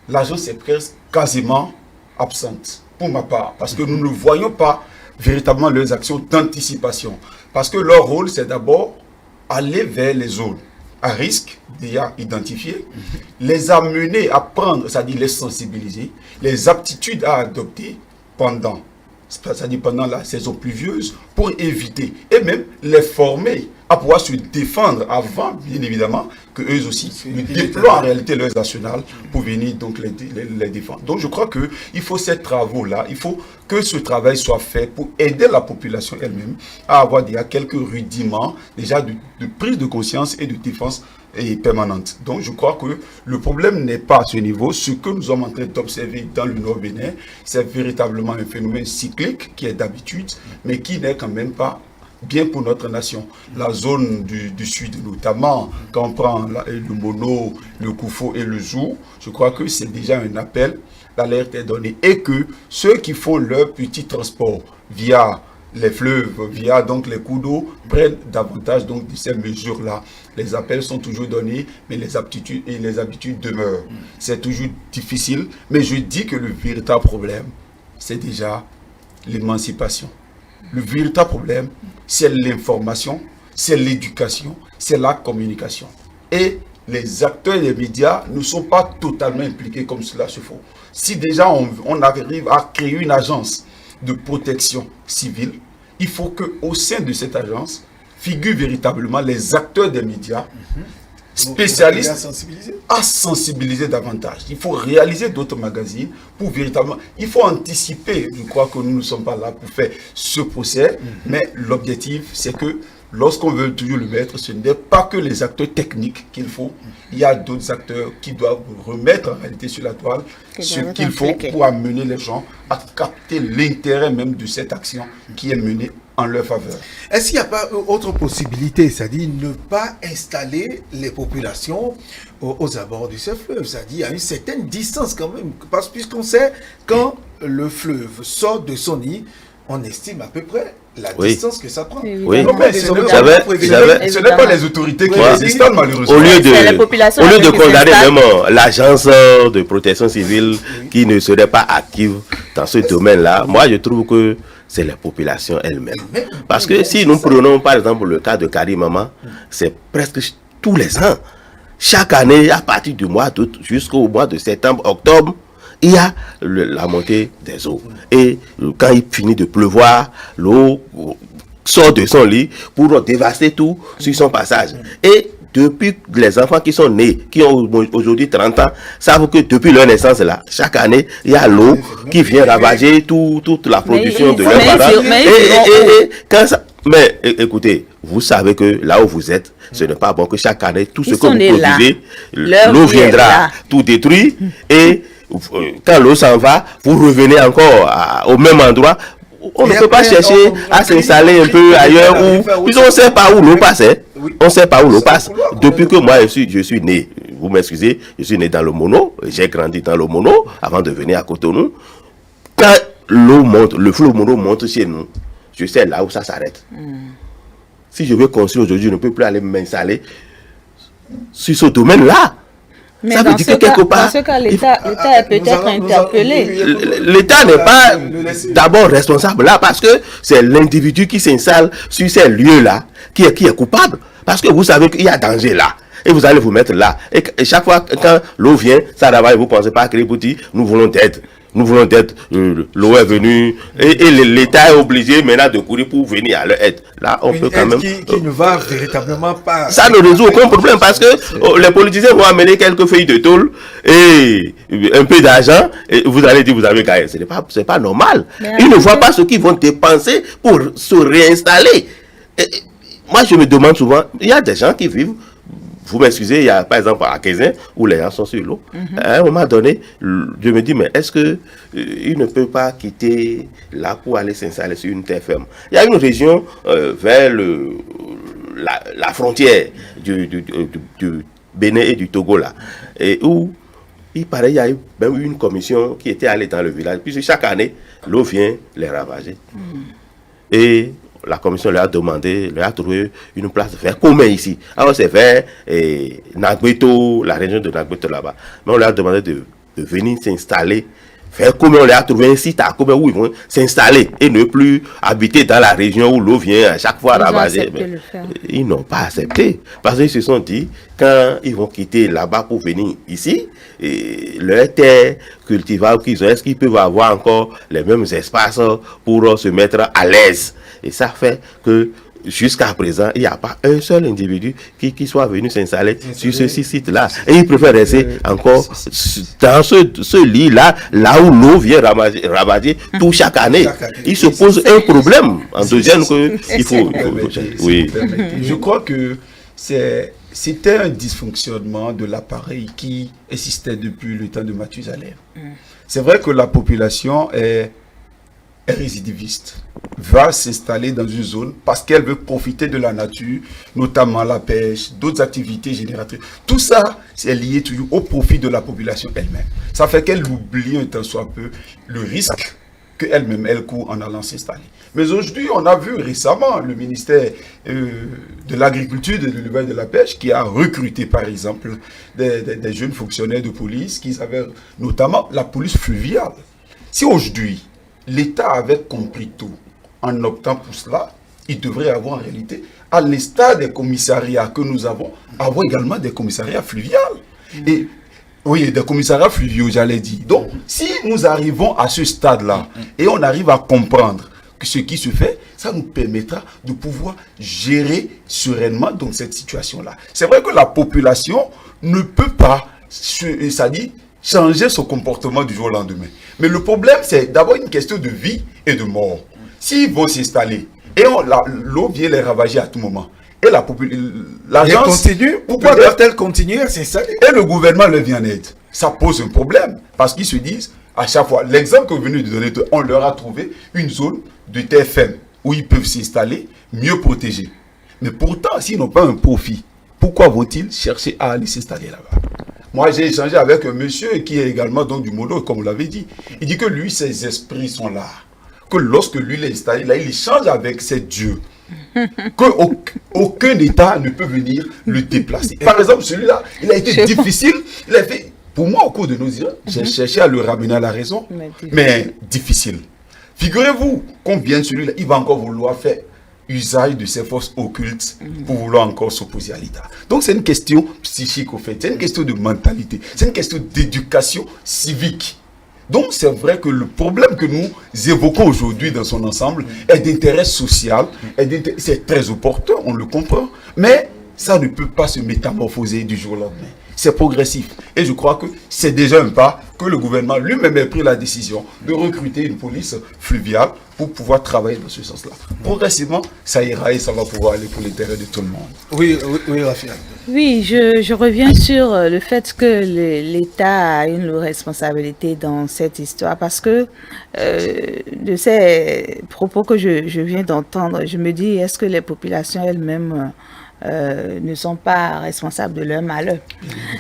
l'agence est presque quasiment absente, pour ma part. Parce que nous ne voyons pas véritablement leurs actions d'anticipation. Parce que leur rôle, c'est d'abord aller vers les zones à risque, déjà identifiées, les amener à prendre, c'est-à-dire les sensibiliser, les aptitudes à adopter pendant la saison pluvieuse pour éviter et même les former à pouvoir se défendre avant, bien évidemment, que eux aussi déploient en réalité leurs arsenal pour venir donc les défendre. Donc je crois qu'il faut ces travaux-là, il faut que ce travail soit fait pour aider la population elle-même à avoir déjà quelques rudiments déjà de prise de conscience et de défense permanente. Donc je crois que le problème n'est pas à ce niveau. Ce que nous sommes en train d'observer dans le Nord Bénin, c'est véritablement un phénomène cyclique qui est d'habitude, mais qui n'est quand même pas bien pour notre nation. La zone du sud notamment, quand on prend le Mono, le Koufo et le Zou, je crois que c'est déjà un appel, l'alerte est donnée, et que ceux qui font leur petit transport via les fleuves, via donc les cours d'eau, prennent davantage donc de ces mesures-là. Les appels sont toujours donnés, mais les aptitudes et les habitudes demeurent. C'est toujours difficile, mais je dis que le véritable problème, c'est déjà l'émancipation. Le véritable problème, c'est l'information, c'est l'éducation, c'est la communication. Et les acteurs des médias ne sont pas totalement impliqués comme cela se fait. Si déjà on arrive à créer une agence de protection civile, il faut qu'au sein de cette agence figurent véritablement les acteurs des médias, spécialistes à sensibiliser davantage. Il faut réaliser d'autres magazines pour véritablement... Il faut anticiper. Je crois que nous ne sommes pas là pour faire ce procès, mais l'objectif, c'est que lorsqu'on veut toujours le mettre, ce n'est pas que les acteurs techniques qu'il faut. Il y a d'autres acteurs qui doivent remettre en réalité sur la toile ce qu'il faut pour amener les gens à capter l'intérêt même de cette action qui est menée en leur faveur. Est-ce qu'il n'y a pas autre possibilité, c'est-à-dire ne pas installer les populations aux abords de ce fleuve, c'est-à-dire à une certaine distance quand même, parce puisqu'on sait quand le fleuve sort de son nid, on estime à peu près la distance que ça prend. Oui. Non, mais ce n'est pas les autorités qui résistent malheureusement. Au lieu de condamner vraiment l'agence de protection civile qui ne serait pas active dans ce domaine-là, moi je trouve que c'est la population elle-même. Parce que si nous prenons par exemple le cas de Karimama, c'est presque tous les ans. Chaque année, à partir du mois d'août jusqu'au mois de septembre, octobre, il y a la montée des eaux. Et quand il finit de pleuvoir, l'eau sort de son lit pour dévaster tout sur son passage. Et depuis les enfants qui sont nés, qui ont aujourd'hui 30 ans, savent que depuis leur naissance là, chaque année, il y a l'eau qui vient ravager toute la production de leurs parents. Mais écoutez, vous savez que là où vous êtes, ce n'est pas bon que chaque année, tout ce que vous produisez, l'eau viendra tout détruire et quand l'eau s'en va, vous revenez encore au même endroit. On ne peut pas chercher à s'installer un peu ailleurs où, puisqu'on ne sait pas où l'eau passe. On ne sait pas où l'eau passe. Depuis que moi je suis né, vous m'excusez, je suis né dans le Mono, j'ai grandi dans le Mono avant de venir à Cotonou. Quand l'eau monte, le fleuve Mono monte chez nous, je sais là où ça s'arrête. Si je veux construire aujourd'hui, je ne peux plus aller m'installer sur ce domaine-là. Mais ça veut dire que quelque part, dans ce cas, l'État est peut-être interpellé. L'État n'est pas d'abord responsable là parce que c'est l'individu qui s'installe sur ces lieux-là qui est coupable. Parce que vous savez qu'il y a danger là. Et vous allez vous mettre là. Et chaque fois quand l'eau vient, ça ravage, vous ne pensez pas créer pour dire nous voulons d'aide. nous voulons d'être, l'eau est venue, et l'État est obligé maintenant de courir pour venir à leur aide. Là, on peut quand même... Qui ne va véritablement pas... Ça ne résout aucun problème parce que les politiciens vont amener quelques feuilles de tôle et un peu d'argent, et vous allez dire vous avez gagné. C'est pas normal. Ils ne voient pas ce qu'ils vont dépenser pour se réinstaller. Moi, je me demande souvent, il y a des gens qui vivent, vous m'excusez, il y a par exemple à Kézin, où les gens sont sur l'eau. À un moment donné, je me dis, mais est-ce que il ne peut pas quitter là pour aller s'installer sur une terre ferme? Il y a une région vers la frontière du Bénin et du Togo, là, et où il paraît qu'il y a eu même une commission qui était allée dans le village, puisque chaque année, l'eau vient les ravager. Et la commission leur a demandé, leur a trouvé une place vers commun ici. Alors c'est vers Nagbeto, la région de Nagbeto là-bas. Mais on leur a demandé de venir s'installer vers commun. On leur a trouvé un site à commun où ils vont s'installer et ne plus habiter dans la région où l'eau vient à chaque fois ravager. Ils n'ont pas accepté parce qu'ils se sont dit, quand ils vont quitter là-bas pour venir ici, leur terre cultivable qu'ils ont, est-ce qu'ils peuvent avoir encore les mêmes espaces pour se mettre à l'aise? Et ça fait que jusqu'à présent, il n'y a pas un seul individu qui soit venu s'installer sur ce site-là. Et il préfère rester encore dans ce lit-là, là où l'eau vient ravager tout chaque année. Il se pose un problème en deuxième qu'il faut... Oui. Je crois que c'était un dysfonctionnement de l'appareil qui existait depuis le temps de Mathusalem. C'est vrai que la population est récidiviste, va s'installer dans une zone parce qu'elle veut profiter de la nature, notamment la pêche, d'autres activités génératrices. Tout ça, c'est lié toujours au profit de la population elle-même. Ça fait qu'elle oublie un tant soit peu le risque qu'elle-même, elle court en allant s'installer. Mais aujourd'hui, on a vu récemment le ministère de l'Agriculture, de l'élevage et de la Pêche qui a recruté, par exemple, des jeunes fonctionnaires de police qui avaient notamment la police fluviale. Si aujourd'hui, l'État avait compris tout en optant pour cela, il devrait avoir en réalité, à l'instar des commissariats que nous avons, avoir également des commissariats fluviaux. Et oui, des commissariats fluviaux, j'allais dire. Donc, si nous arrivons à ce stade-là et on arrive à comprendre que ce qui se fait, ça nous permettra de pouvoir gérer sereinement dans cette situation-là. C'est vrai que la population ne peut pas, c'est-à-dire, changer son comportement du jour au lendemain. Mais le problème, c'est d'abord une question de vie et de mort. S'ils vont s'installer et l'eau vient les ravager à tout moment, et l'agence continue, pourquoi doivent-elles continuer à s'installer? Et le gouvernement leur vient en aide. Ça pose un problème parce qu'ils se disent, à chaque fois, l'exemple que vous venez de donner, on leur a trouvé une zone de terre ferme où ils peuvent s'installer, mieux protégés. Mais pourtant, s'ils n'ont pas un profit, pourquoi vont-ils chercher à aller s'installer là-bas? Moi, j'ai échangé avec un monsieur qui est également dans du Mono, comme vous l'avez dit. Il dit que lui, ses esprits sont là. Que lorsque lui l'est installé, là, il échange avec ses dieux. Qu'aucun État ne peut venir le déplacer. Par exemple, celui-là, il a été difficile. Il a fait, pour moi, au cours de nos jours, j'ai cherché à le ramener à la raison, mais difficile. Figurez-vous combien celui-là, il va encore vouloir faire usage de ses forces occultes pour vouloir encore s'opposer à l'État. Donc c'est une question psychique au fait, c'est une question de mentalité, c'est une question d'éducation civique. Donc c'est vrai que le problème que nous évoquons aujourd'hui dans son ensemble est d'intérêt social, c'est très opportun, on le comprend, mais ça ne peut pas se métamorphoser du jour au lendemain. C'est progressif. Et je crois que c'est déjà un pas que le gouvernement lui-même a pris la décision de recruter une police fluviale pour pouvoir travailler dans ce sens-là. Progressivement, ça ira et ça va pouvoir aller pour l'intérêt de tout le monde. Oui, Rafia. Oui, je reviens sur le fait que l'État a une responsabilité dans cette histoire parce que de ces propos que je viens d'entendre, je me dis, est-ce que les populations elles-mêmes ne sont pas responsables de leur malheur.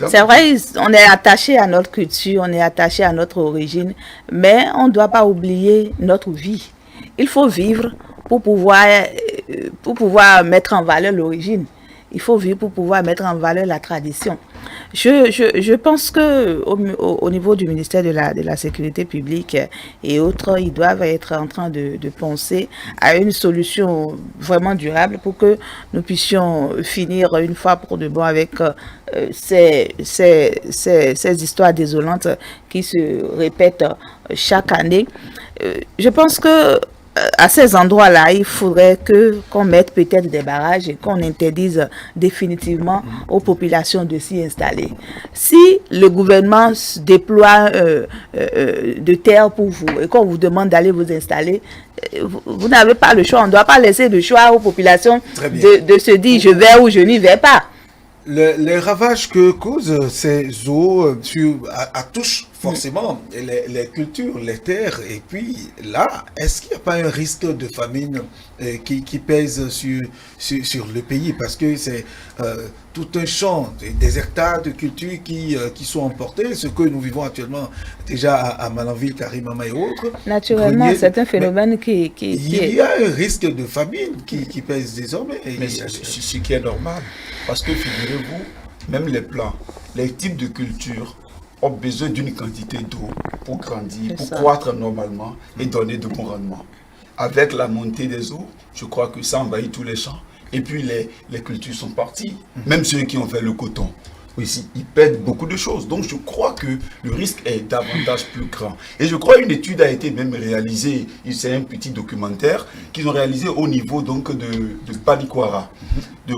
C'est vrai, on est attaché à notre culture, on est attaché à notre origine, mais on ne doit pas oublier notre vie. Il faut vivre pour pouvoir mettre en valeur l'origine. Il faut vivre pour pouvoir mettre en valeur la tradition. Je pense que au niveau du ministère de la Sécurité publique et autres, ils doivent être en train de penser à une solution vraiment durable pour que nous puissions finir une fois pour de bon avec ces histoires désolantes qui se répètent chaque année. Je pense que à ces endroits-là, il faudrait qu'on mette peut-être des barrages et qu'on interdise définitivement aux populations de s'y installer. Si le gouvernement déploie de terre pour vous et qu'on vous demande d'aller vous installer, vous n'avez pas le choix. On ne doit pas laisser le choix aux populations de se dire je vais ou je n'y vais pas. Les ravages que causent ces eaux touchent forcément les cultures, les terres. Et puis là, est-ce qu'il n'y a pas un risque de famine qui pèse sur le pays? Parce que c'est tout un champ, des hectares de cultures qui sont emportés. Ce que nous vivons actuellement déjà à Malanville, Karimama et autres. Naturellement, Grenier, c'est un phénomène qui il y a un risque de famine qui pèse désormais. Mais ce qui est normal. Parce que figurez-vous, même les plants, les types de cultures ont besoin d'une quantité d'eau pour grandir, pour croître normalement et donner de bons rendements. Avec la montée des eaux, je crois que ça envahit tous les champs. Et puis les cultures sont parties. Même ceux qui ont fait le coton, ici, ils perdent beaucoup de choses. Donc je crois que le risque est davantage plus grand. Et je crois qu'une étude a été même réalisée, c'est un petit documentaire qu'ils ont réalisé au niveau donc de Panikwara, de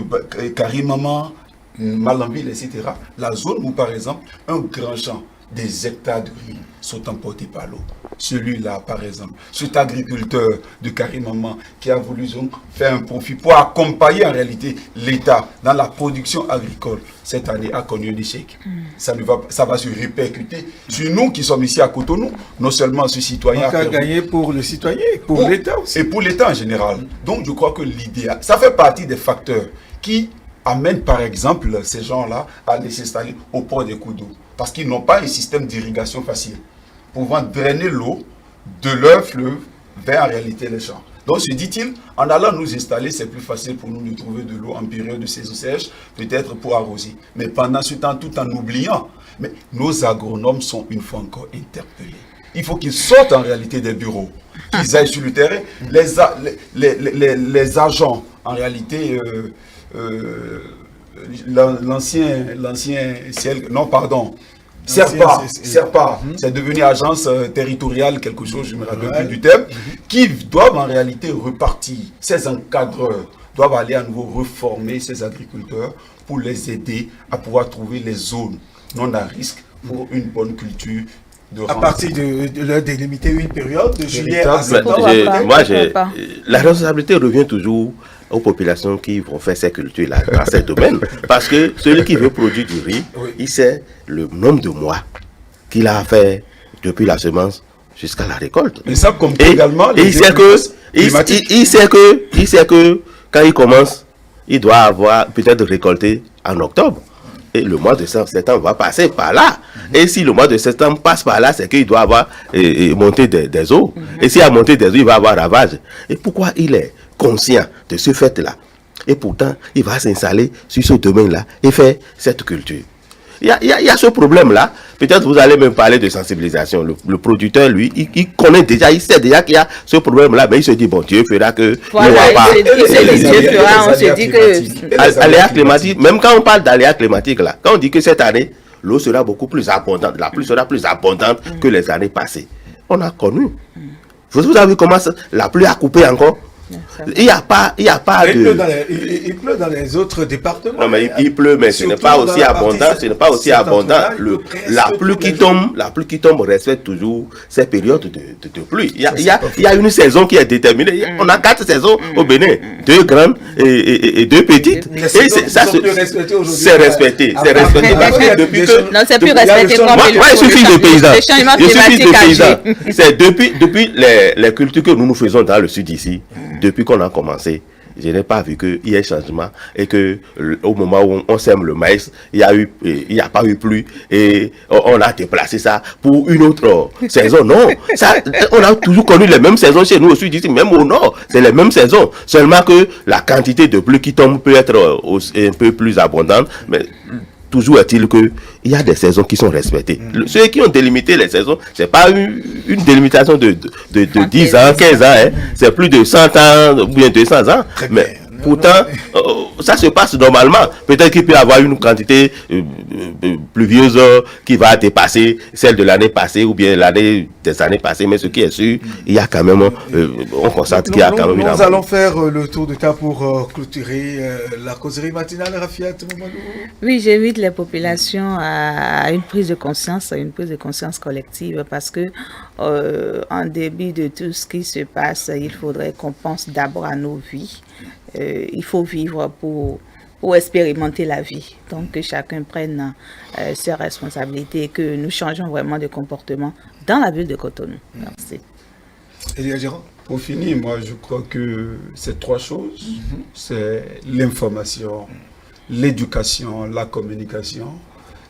Karimama, Malanville, etc. La zone où par exemple un grand champ, des hectares de riz sont emportés par l'eau. Celui-là, par exemple, cet agriculteur de Karimama qui a voulu donc faire un profit pour accompagner en réalité l'État dans la production agricole, cette année a connu un échec. Ça va se répercuter sur nous qui sommes ici à Cotonou, non seulement ce citoyen. Donc, à gagner pour le citoyen, pour l'État aussi. Et pour l'État en général. Donc je crois que l'idéal, ça fait partie des facteurs qui amènent par exemple ces gens-là à aller s'installer au port des coups d'eau. Parce qu'ils n'ont pas un système d'irrigation facile, pouvant drainer l'eau de leur fleuve vers en réalité les champs. Donc se dit-il, en allant nous installer, c'est plus facile pour nous de trouver de l'eau en période de saison sèche, peut-être pour arroser. Mais pendant ce temps, tout en oubliant, mais nos agronomes sont une fois encore interpellés. Il faut qu'ils sortent en réalité des bureaux, qu'ils aillent sur le terrain. Les agents, en réalité, Serpa, c'est devenu agence territoriale, quelque chose, je me rappelle plus du terme, qui doivent en réalité repartir. Ces encadreurs doivent aller à nouveau reformer ces agriculteurs pour les aider à pouvoir trouver les zones non à risque pour une bonne culture. À partir de leur délimiter une période de juillet à septembre. La responsabilité revient toujours aux populations qui vont faire ces cultures-là dans ces domaines. Parce que celui qui veut produire du riz, il sait le nombre de mois qu'il a fait depuis la semence jusqu'à la récolte. Mais ça comprend également les il sait que quand il commence, il doit avoir peut-être récolté en octobre. Et le mois de septembre va passer par là. Et si le mois de septembre passe par là, c'est qu'il doit avoir monté des eaux. Et s'il a monté des eaux, il va avoir ravage. Et pourquoi il est conscient de ce fait-là? Et pourtant, il va s'installer sur ce domaine-là et faire cette culture. Il y a ce problème-là. Peut-être vous allez même parler de sensibilisation. Le producteur, lui, il connaît déjà, il sait déjà qu'il y a ce problème-là, mais il se dit, bon, Dieu fera que... Voilà, on se dit que... Aléa climatique, même quand on parle d'aléa climatique, là, quand on dit que cette année, l'eau sera beaucoup plus abondante, la pluie sera plus abondante que les années passées. On a connu. Vous avez vu comment la pluie a coupé encore? Il n'y a pas il pleut dans les autres départements. Non, mais il pleut, mais ce n'est pas aussi abondant. Ce n'est pas aussi abondant. La pluie qui tombe respecte toujours ces périodes de pluie. Il y a une saison qui est déterminée. On a 4 saisons au Bénin, 2 grandes et 2 petites. Et c'est respecté. C'est respecté parce que depuis que... Non, c'est plus respecté comme moi, je suis fils de paysan. Je suis fils de paysan. C'est depuis les cultures que nous faisons dans le sud ici. Depuis qu'on a commencé, je n'ai pas vu qu'il y ait changement et que au moment où on sème le maïs, il n'y a pas eu pluie et on a déplacé ça pour une autre saison. Non, on a toujours connu les mêmes saisons chez nous au sud ici, même au nord, c'est les mêmes saisons. Seulement que la quantité de pluie qui tombe peut être un peu plus abondante, mais toujours est-il qu'il y a des saisons qui sont respectées. Ceux qui ont délimité les saisons, ce n'est pas une délimitation de 10 ans, 15 ans, hein. C'est plus de 100 ans ou bien 200 ans. Mais Pourtant, ça se passe normalement. Peut-être qu'il peut y avoir une quantité pluvieuse qui va dépasser celle de l'année passée ou bien l'année des années passées, mais ce qui est sûr, il y a quand même, on constate qu'il y a quand même une Nous allons faire le tour de table pour clôturer la causerie matinale. Rafiat Mamadou. Oui, j'invite les populations à une prise de conscience, collective, parce que en début de tout ce qui se passe, il faudrait qu'on pense d'abord à nos vies. Il faut vivre pour expérimenter la vie. Donc que chacun prenne ses responsabilités et que nous changeons vraiment de comportement dans la ville de Cotonou. Merci. Elia Gérard. Pour finir, moi je crois que c'est 3 choses. C'est l'information, l'éducation, la communication.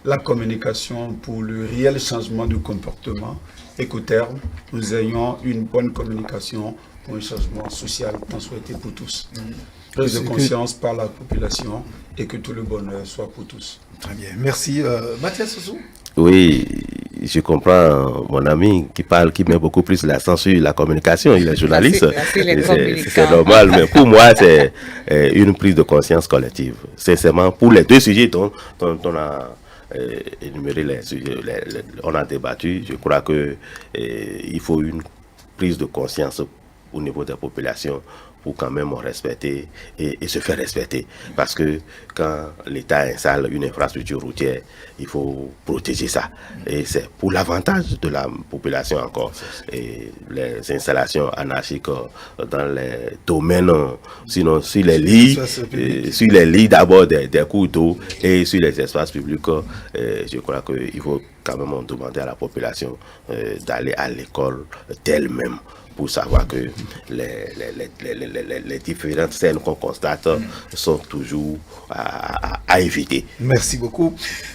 La communication pour le réel changement de comportement et qu'au terme, nous ayons une bonne communication pour un changement social tant souhaité pour tous. Prise de conscience par la population et que tout le bonheur soit pour tous. Très bien, merci. Mathias Sossou. Oui, je comprends mon ami qui met beaucoup plus l'accent sur la communication, il est journaliste, c'est normal, mais pour moi c'est une prise de conscience collective. Sincèrement, pour les 2 sujets dont on a énuméré les sujets, on a débattu, je crois que il faut une prise de conscience au niveau des populations pour quand même respecter et se faire respecter. Parce que quand l'État installe une infrastructure routière, il faut protéger ça. Et c'est pour l'avantage de la population encore. Et les installations anarchiques dans les domaines, sinon sur les lits d'abord des cours d'eau et sur les espaces publics, je crois qu'il faut quand même demander à la population d'aller à l'école d'elle-même, pour savoir que les différentes scènes qu'on constate sont toujours à éviter. Merci beaucoup.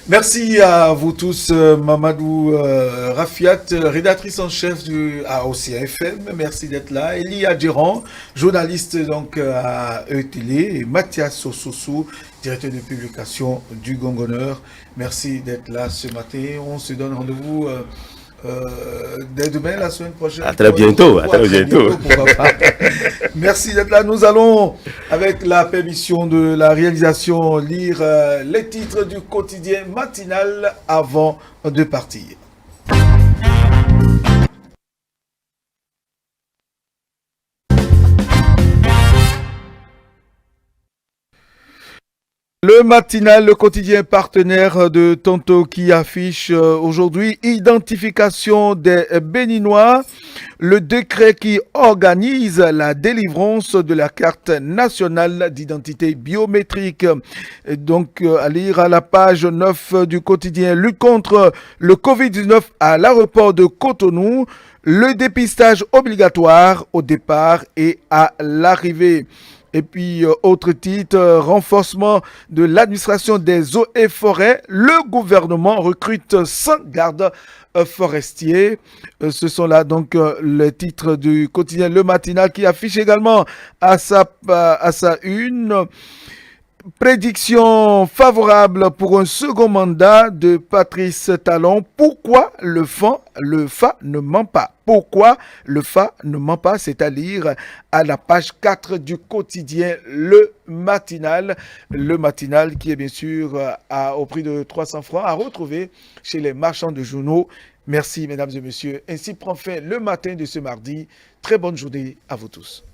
Merci à vous tous. Mamadou Rafiat, rédactrice en chef à Océan FM. Merci d'être là. Elia Djeran, journaliste donc à E-Télé. Et Mathias Sossou, directeur de publication du Gongoneur. Merci d'être là ce matin. On se donne rendez-vous dès demain, la semaine prochaine. À très bientôt. Merci d'être là. Nous allons, avec la permission de la réalisation, lire les titres du quotidien matinal avant de partir. Le matinal, le quotidien partenaire de Tonto qui affiche aujourd'hui identification des Béninois, le décret qui organise la délivrance de la carte nationale d'identité biométrique. Donc à lire à la page 9 du quotidien, lutte contre le Covid-19 à l'aéroport de Cotonou, le dépistage obligatoire au départ et à l'arrivée. Et puis, autre titre, renforcement de l'administration des eaux et forêts. Le gouvernement recrute 100 gardes forestiers. Ce sont là donc les titres du quotidien Le Matinal qui affiche également à sa une. Prédiction favorable pour un second mandat de Patrice Talon. Pourquoi le FA ne ment pas? Pourquoi le FA ne ment pas? C'est à lire à la page 4 du quotidien Le Matinal. Le Matinal qui est bien sûr au prix de 300 francs à retrouver chez les marchands de journaux. Merci mesdames et messieurs. Ainsi prend fin le matin de ce mardi. Très bonne journée à vous tous.